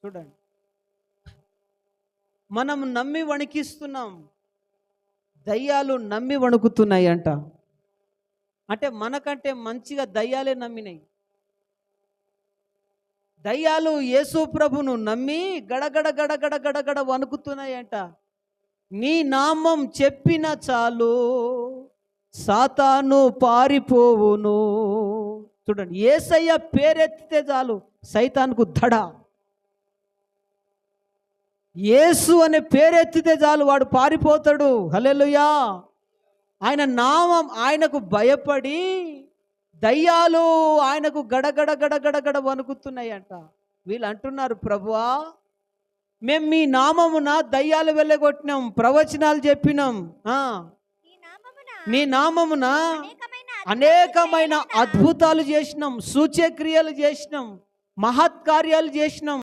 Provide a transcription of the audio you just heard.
చూడండి, మనం నమ్మి వణికిస్తున్నాం, దయ్యాలు నమ్మి వణుకుతున్నాయి అంట. అంటే మనకంటే మంచిగా దయ్యాలే నమ్మినాయి. దయ్యాలు యేసు ప్రభును నమ్మి గడగడ గడగడ గడగడ వణుకుతున్నాయంట. నీ నామం చెప్పిన చాలు సాతాను పారిపోవును. చూడండి, యేసయ్య పేరెత్తితే చాలు సైతానుకు దడ. యేసు అనే పేరెత్తితే చాలు వాడు పారిపోతాడు. హల్లెలూయా. ఆయన నామం, ఆయనకు భయపడి దయ్యాలు ఆయనకు గడగడ గడగడ వణుకుతున్నాయంట. వీళ్ళు అంటున్నారు, ప్రభువా మేము మీ నామమున దయ్యాలు వెళ్ళగొట్టినాం, ప్రవచనాలు చెప్పినాం, నీ నామమున అనేకమైన అద్భుతాలు చేసినాం, సూచక్రియలు చేసినాం, మహత్కార్యాలు చేసినాం.